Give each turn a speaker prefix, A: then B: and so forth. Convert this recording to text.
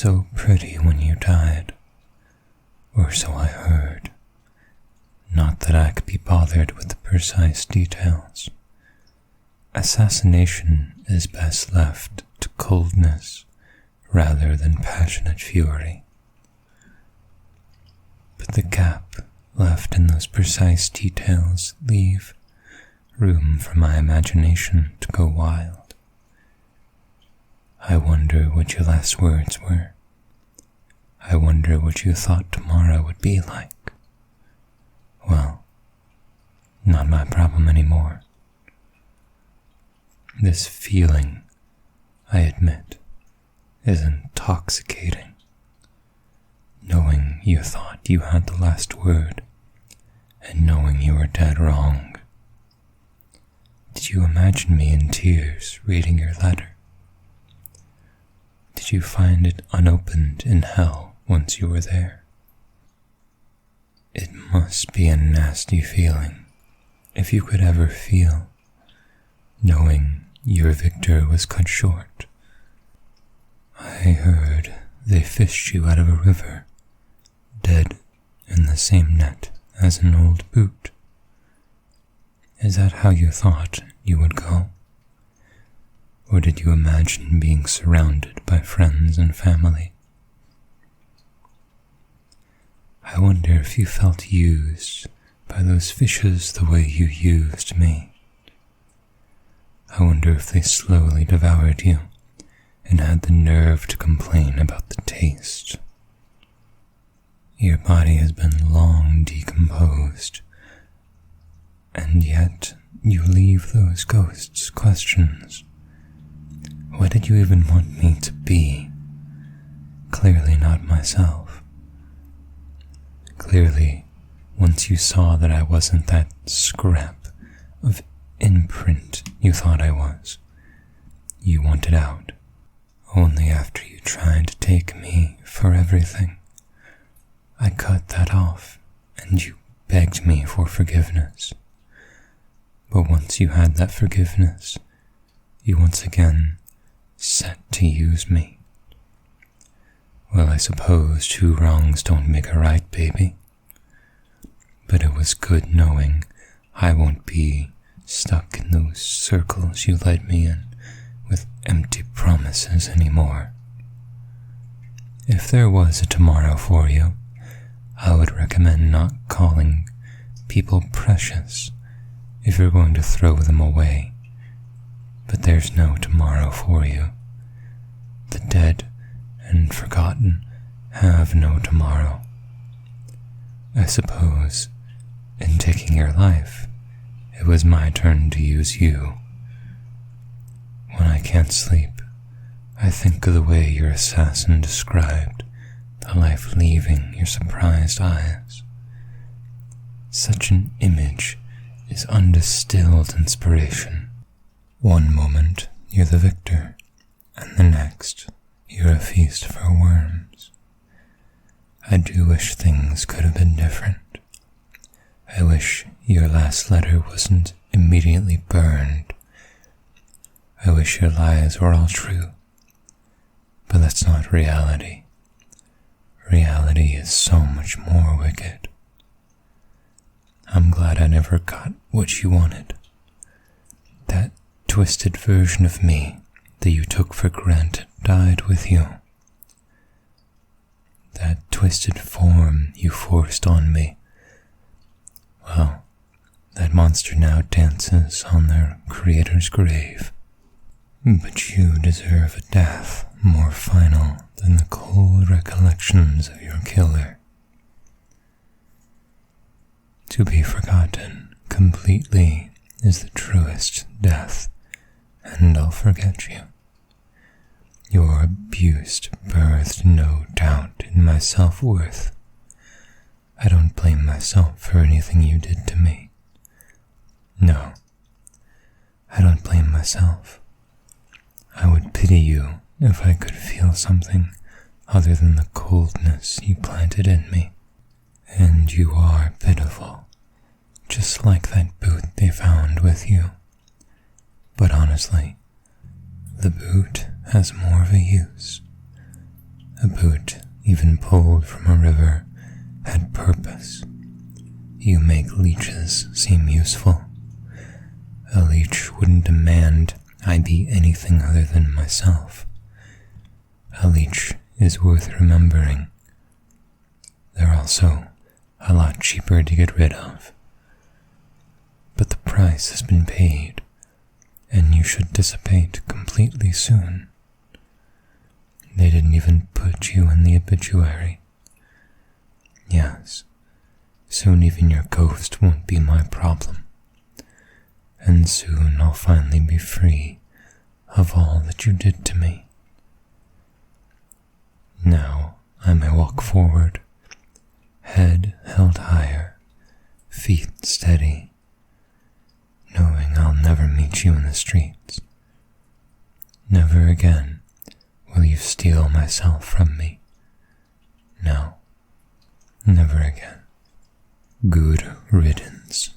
A: so pretty when you died, or so I heard. Not that I could be bothered with the precise details. Assassination is best left to coldness rather than passionate fury. But the gap left in those precise details leave room for my imagination to go wild. I wonder what your last words were. I wonder what you thought tomorrow would be like. Well, not my problem anymore. This feeling, I admit, is intoxicating. Knowing you thought you had the last word, and knowing you were dead wrong. Did you imagine me in tears reading your letter? Did you find it unopened in hell once you were there? It must be a nasty feeling, if you could ever feel, knowing your victor was cut short. I heard they fished you out of a river, dead in the same net as an old boot. Is that how you thought you would go? Or did you imagine being surrounded by friends and family? I wonder if you felt used by those fishes the way you used me. I wonder if they slowly devoured you and had the nerve to complain about the taste. Your body has been long decomposed, and yet you leave those ghosts questions. What did you even want me to be? Clearly not myself. Clearly, once you saw that I wasn't that scrap of imprint you thought I was, you wanted out. Only after you tried to take me for everything, I cut that off, and you begged me for forgiveness. But once you had that forgiveness, you once again set to use me. Well, I suppose 2 wrongs don't make a right, baby. But it was good knowing I won't be stuck in those circles you led me in with empty promises anymore. If there was a tomorrow for you, I would recommend not calling people precious if you're going to throw them away. But there's no tomorrow for you. The dead and forgotten have no tomorrow. I suppose, in taking your life, it was my turn to use you. When I can't sleep, I think of the way your assassin described the life leaving your surprised eyes. Such an image is undistilled inspiration. One moment you're the victor, and the next you're a feast for worms. I do wish things could have been different. I wish your last letter wasn't immediately burned. I wish your lies were all true. But that's not reality. Reality is so much more wicked. I'm glad I never got what you wanted. That twisted version of me that you took for granted died with you. That twisted form you forced on me, well, that monster now dances on their creator's grave. But you deserve a death more final than the cold recollections of your killer. To be forgotten completely is the truest death, and I'll forget you. Your abuse birthed no doubt in my self-worth. I don't blame myself for anything you did to me. No, I don't blame myself. I would pity you if I could feel something other than the coldness you planted in me. And you are pitiful, just like that boot they found with you. But honestly, the boot has more of a use. A boot, even pulled from a river, had purpose. You make leeches seem useful. A leech wouldn't demand I be anything other than myself. A leech is worth remembering. They're also a lot cheaper to get rid of. But the price has been paid, and you should dissipate completely soon. They didn't even put you in the obituary. Yes, soon even your ghost won't be my problem. And soon I'll finally be free of all that you did to me. Now I may walk forward, head held higher, feet steady, knowing I'll never meet you in the streets. Never again will you steal myself from me. No, never again. Good riddance.